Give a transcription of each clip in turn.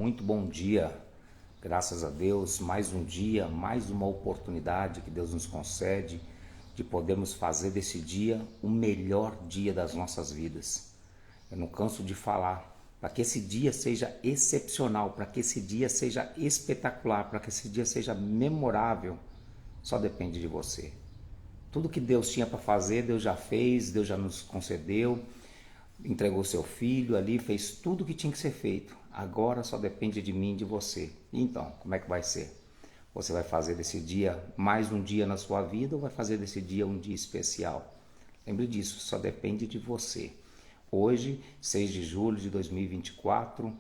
Muito bom dia, graças a Deus, mais um dia, mais uma oportunidade que Deus nos concede de podermos fazer desse dia o melhor dia das nossas vidas. Eu não canso de falar, para que esse dia seja excepcional, para que esse dia seja espetacular, para que esse dia seja memorável, só depende de você. Tudo que Deus tinha para fazer, Deus já fez, Deus já nos concedeu, entregou seu filho ali, fez tudo o que tinha que ser feito. Agora só depende de mim e de você. Então, como é que vai ser? Você vai fazer desse dia mais um dia na sua vida ou vai fazer desse dia um dia especial? Lembre disso, só depende de você. Hoje, 6 de julho de 2024,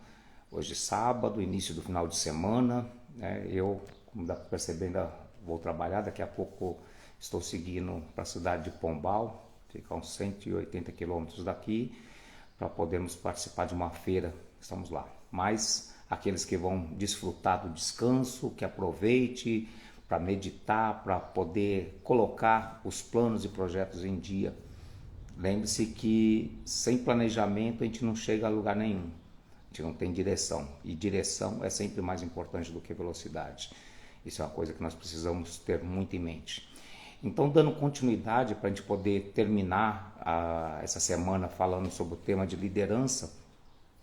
hoje sábado, início do final de semana, né? Eu, como dá para perceber, ainda vou trabalhar, daqui a pouco estou seguindo para a cidade de Pombal, fica a uns 180 quilômetros daqui, para podermos participar de uma feira, estamos lá. Mas aqueles que vão desfrutar do descanso, que aproveite para meditar, para poder colocar os planos e projetos em dia. Lembre-se que sem planejamento a gente não chega a lugar nenhum, a gente não tem direção, e direção é sempre mais importante do que velocidade. Isso é uma coisa que nós precisamos ter muito em mente. Então, dando continuidade para a gente poder terminar essa semana falando sobre o tema de liderança,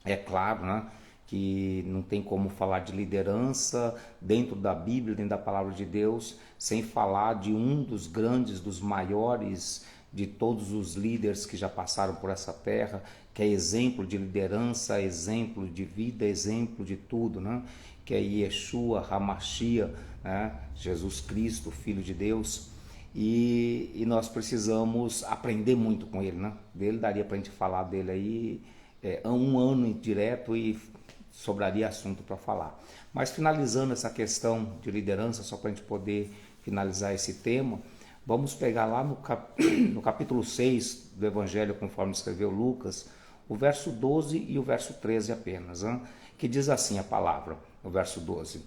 é claro, né, que não tem como falar de liderança dentro da Bíblia, dentro da Palavra de Deus, sem falar de um dos grandes, dos maiores de todos os líderes que já passaram por essa terra, que é exemplo de liderança, exemplo de vida, exemplo de tudo, né? Que é Yeshua HaMashiach, né? Jesus Cristo, Filho de Deus. E nós precisamos aprender muito com ele, né? Dele daria para a gente falar dele aí um ano direto e sobraria assunto para falar. Mas finalizando essa questão de liderança, só para a gente poder finalizar esse tema, vamos pegar lá no capítulo 6 do Evangelho, conforme escreveu Lucas, o verso 12 e o verso 13 apenas, né? Que diz assim a palavra, o verso 12.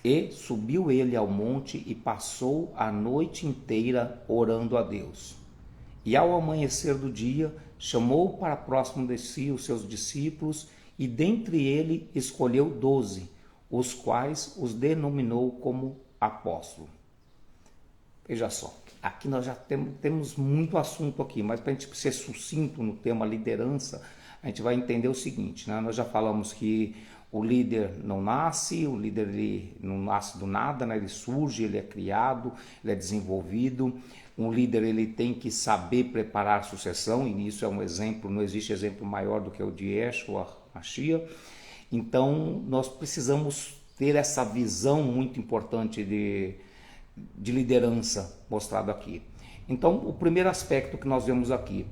E subiu ele ao monte e passou a noite inteira orando a Deus. E ao amanhecer do dia, chamou para próximo de si os seus discípulos e dentre ele escolheu 12, os quais os denominou como apóstolos. Veja só, aqui nós já temos muito assunto aqui, mas para a gente ser sucinto no tema liderança, a gente vai entender o seguinte, né? Nós já falamos que o líder não nasce, o líder ele não nasce do nada, né? Ele surge, ele é criado, ele é desenvolvido. Um líder ele tem que saber preparar a sucessão, e isso é um exemplo, não existe exemplo maior do que o de Yeshua HaMashiach. Então nós precisamos ter essa visão muito importante de liderança mostrado aqui. Então o primeiro aspecto que nós vemos aqui,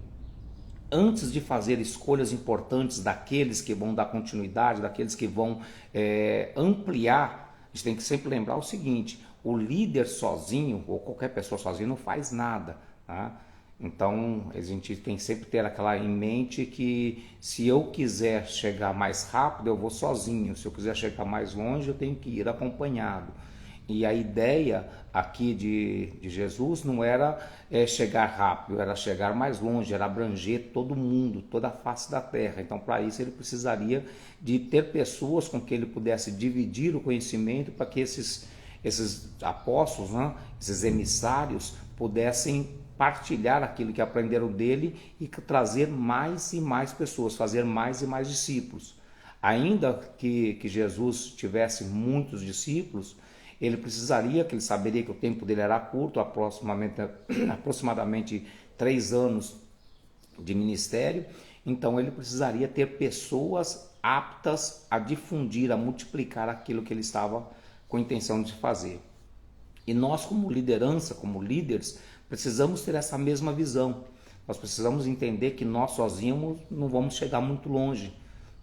antes de fazer escolhas importantes daqueles que vão dar continuidade, daqueles que vão ampliar, a gente tem que sempre lembrar o seguinte: o líder sozinho, ou qualquer pessoa sozinha, não faz nada, tá? Então a gente tem que sempre ter aquela em mente que se eu quiser chegar mais rápido, eu vou sozinho, se eu quiser chegar mais longe, eu tenho que ir acompanhado. E a ideia aqui de Jesus não era chegar rápido, era chegar mais longe, era abranger todo mundo, toda a face da terra. Então, para isso, ele precisaria de ter pessoas com que ele pudesse dividir o conhecimento para que esses apóstolos, né, esses emissários, pudessem partilhar aquilo que aprenderam dele e trazer mais e mais pessoas, fazer mais e mais discípulos. Ainda que Jesus tivesse muitos discípulos, ele precisaria, que ele saberia que o tempo dele era curto, aproximadamente 3 anos de ministério, então ele precisaria ter pessoas aptas a difundir, a multiplicar aquilo que ele estava com intenção de fazer. E nós, como liderança, como líderes, precisamos ter essa mesma visão. Nós precisamos entender que nós sozinhos não vamos chegar muito longe.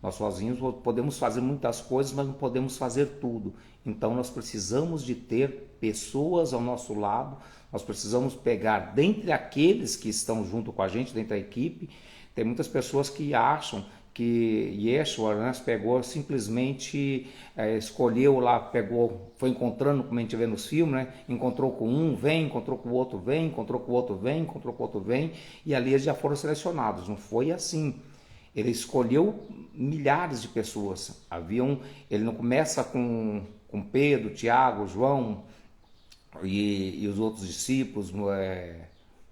Nós sozinhos podemos fazer muitas coisas, mas não podemos fazer tudo. Então nós precisamos de ter pessoas ao nosso lado, nós precisamos pegar dentre aqueles que estão junto com a gente, dentro da equipe. Tem muitas pessoas que acham que Yeshua, né, pegou simplesmente, escolheu lá, foi encontrando, como a gente vê nos filmes, né, encontrou com um, vem, encontrou com o outro, vem, encontrou com o outro, vem, encontrou com o outro, vem, e ali eles já foram selecionados. Não foi assim. ele escolheu milhares de pessoas. Ele não começa com Pedro, Tiago, João e os outros discípulos,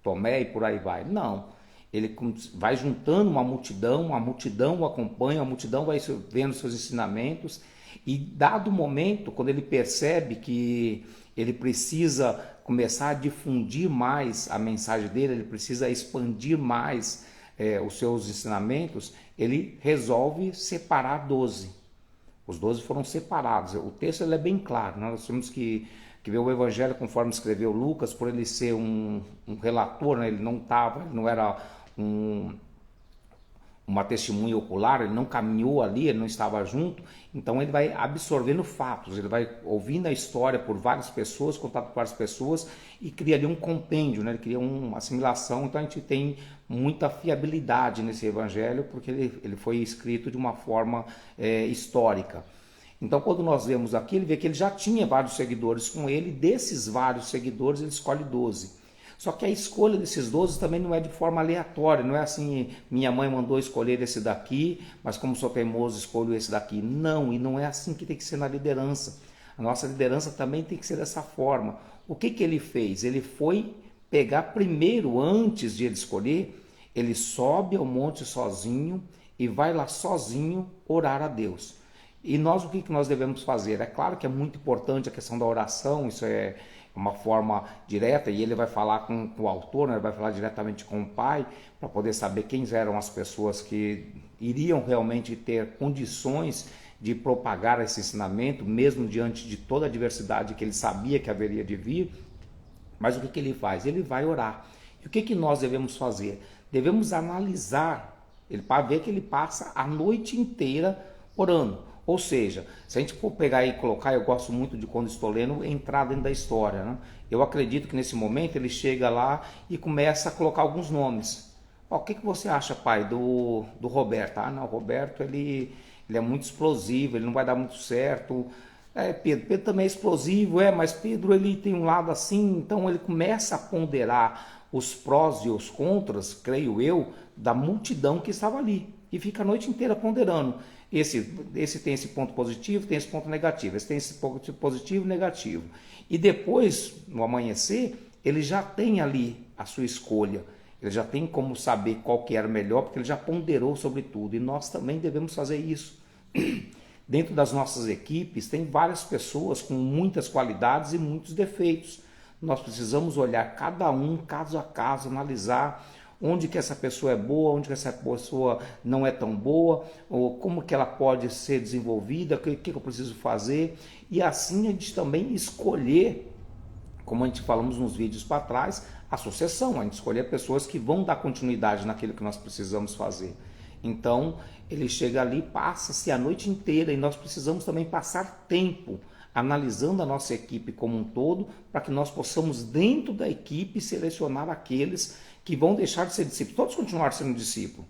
Tomé e por aí vai. Não, ele vai juntando uma multidão o acompanha, a multidão vai vendo seus ensinamentos, e dado o momento, quando ele percebe que ele precisa começar a difundir mais a mensagem dele, ele precisa expandir mais os seus ensinamentos, ele resolve separar 12. Os 12 foram separados. O texto ele é bem claro, né? Nós temos que ver o Evangelho conforme escreveu Lucas, por ele ser um relator, né? Ele não era uma testemunha ocular, ele não caminhou ali, ele não estava junto, então ele vai absorvendo fatos, ele vai ouvindo a história por várias pessoas, contato por várias pessoas, e cria ali um compêndio, né? Ele cria uma assimilação. Então a gente tem muita fiabilidade nesse evangelho, porque ele foi escrito de uma forma histórica. Então quando nós vemos aqui, ele vê que ele já tinha vários seguidores com ele, desses vários seguidores ele escolhe 12. Só que a escolha desses 12 também não é de forma aleatória, não é assim, minha mãe mandou escolher esse daqui, mas como sou teimoso, escolho esse daqui. Não, e não é assim que tem que ser na liderança. A nossa liderança também tem que ser dessa forma. O que ele fez? Ele foi pegar primeiro, antes de ele escolher, ele sobe ao monte sozinho e vai lá sozinho orar a Deus. E nós, o que nós devemos fazer? É claro que é muito importante a questão da oração, isso é uma forma direta, e ele vai falar com o autor, né? Ele vai falar diretamente com o pai, para poder saber quem eram as pessoas que iriam realmente ter condições de propagar esse ensinamento, mesmo diante de toda a adversidade que ele sabia que haveria de vir. Mas o que ele faz? Ele vai orar. E o que nós devemos fazer? Devemos analisar, para ver que ele passa a noite inteira orando. Ou seja, se a gente for pegar e colocar, eu gosto muito de, quando estou lendo, entrar dentro da história, né? Eu acredito que nesse momento ele chega lá e começa a colocar alguns nomes. O que você acha, pai, do Roberto? Ah, não, o Roberto ele é muito explosivo, ele não vai dar muito certo. Pedro também é explosivo, mas Pedro ele tem um lado assim, então ele começa a ponderar os prós e os contras, creio eu, da multidão que estava ali. E fica a noite inteira ponderando. Esse tem esse ponto positivo, tem esse ponto negativo, esse tem esse ponto positivo e negativo. E depois, no amanhecer, ele já tem ali a sua escolha, ele já tem como saber qual que era melhor, porque ele já ponderou sobre tudo. E nós também devemos fazer isso. Dentro das nossas equipes, tem várias pessoas com muitas qualidades e muitos defeitos. Nós precisamos olhar cada um, caso a caso, analisar onde que essa pessoa é boa, onde que essa pessoa não é tão boa, ou como que ela pode ser desenvolvida, o que eu preciso fazer. E assim a gente também escolher, como a gente falamos nos vídeos para trás, a sucessão, a gente escolher pessoas que vão dar continuidade naquilo que nós precisamos fazer. Então ele chega ali, passa-se a noite inteira, e nós precisamos também passar tempo analisando a nossa equipe como um todo, para que nós possamos, dentro da equipe, selecionar aqueles que vão deixar de ser discípulos. Todos continuaram sendo discípulos.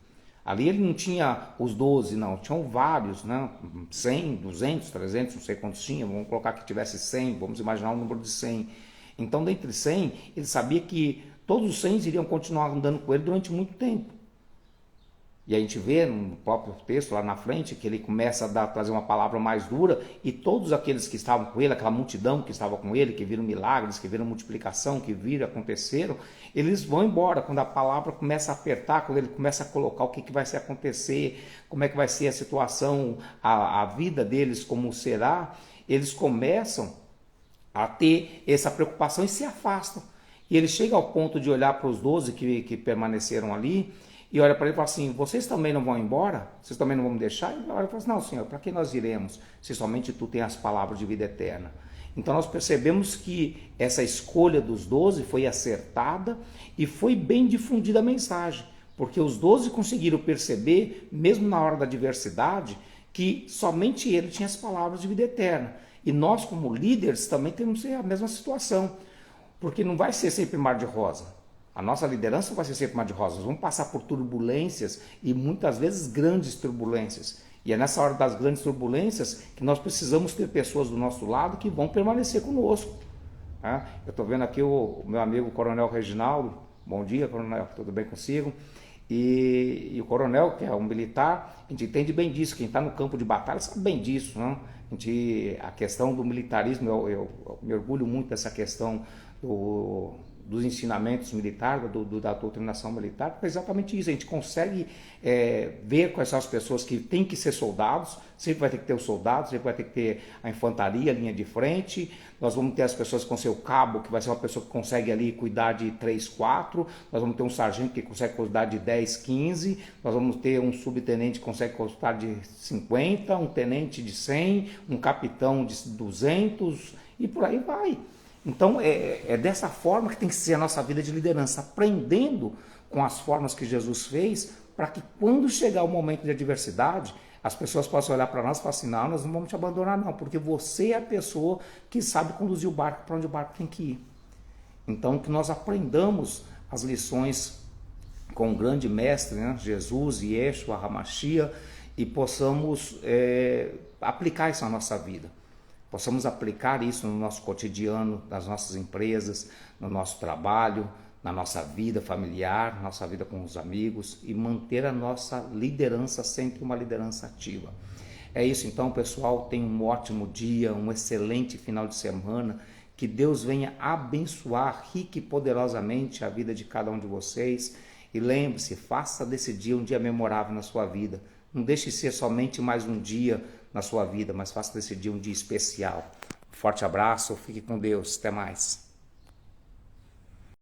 Ali ele não tinha os 12, não, tinham vários, né? 100, 200, 300, não sei quantos tinha, vamos colocar que tivesse 100, vamos imaginar um número de 100. Então, dentre 100, ele sabia que todos os 100 iriam continuar andando com ele durante muito tempo. E a gente vê no próprio texto lá na frente que ele começa a trazer uma palavra mais dura, e todos aqueles que estavam com ele, aquela multidão que estava com ele, que viram milagres, que viram multiplicação, que viram, aconteceram, eles vão embora. Quando a palavra começa a apertar, quando ele começa a colocar o que vai se acontecer, como é que vai ser a situação, a vida deles, como será, eles começam a ter essa preocupação e se afastam. E ele chega ao ponto de olhar para os 12 que permaneceram ali, e olha para ele e fala assim: vocês também não vão embora? Vocês também não vão me deixar? E olha e fala assim: não, Senhor, para que nós iremos, se somente tu tens as palavras de vida eterna? Então nós percebemos que essa escolha dos 12 foi acertada e foi bem difundida a mensagem, porque os 12 conseguiram perceber, mesmo na hora da adversidade, que somente ele tinha as palavras de vida eterna. E nós, como líderes, também temos a mesma situação, porque não vai ser sempre mar de rosa. A nossa liderança vai ser sempre mar de rosas. Nós vamos passar por turbulências, e muitas vezes grandes turbulências. E é nessa hora das grandes turbulências que nós precisamos ter pessoas do nosso lado que vão permanecer conosco. Eu estou vendo aqui o meu amigo Coronel Reginaldo. Bom dia, Coronel, tudo bem consigo? E o coronel, que é um militar, a gente entende bem disso. Quem está no campo de batalha sabe bem disso, não? A questão do militarismo, eu me orgulho muito dessa questão dos ensinamentos militares, da doutrinação militar, porque é exatamente isso. A gente consegue ver quais são as pessoas que têm que ser soldados. Sempre vai ter que ter os soldados, sempre vai ter que ter a infantaria, a linha de frente. Nós vamos ter as pessoas que vão ser o cabo, que vai ser uma pessoa que consegue ali cuidar de 3, 4. Nós vamos ter um sargento que consegue cuidar de 10, 15. Nós vamos ter um subtenente que consegue cuidar de 50, um tenente de 100, um capitão de 200 e por aí vai. Então é dessa forma que tem que ser a nossa vida de liderança, aprendendo com as formas que Jesus fez, para que quando chegar o momento de adversidade, as pessoas possam olhar para nós e falar assim, não, nós não vamos te abandonar não, porque você é a pessoa que sabe conduzir o barco para onde o barco tem que ir. Então que nós aprendamos as lições com o grande mestre, né, Jesus, Yeshua, Hamashia, e possamos aplicar isso na nossa vida. Possamos aplicar isso no nosso cotidiano, nas nossas empresas, no nosso trabalho, na nossa vida familiar, nossa vida com os amigos e manter a nossa liderança sempre uma liderança ativa. É isso então, pessoal. Tenham um ótimo dia, um excelente final de semana. Que Deus venha abençoar rica e poderosamente a vida de cada um de vocês. E lembre-se, faça desse dia um dia memorável na sua vida. Não deixe de ser somente mais um dia na sua vida, mas faça desse dia um dia especial. Um forte abraço, fique com Deus, até mais.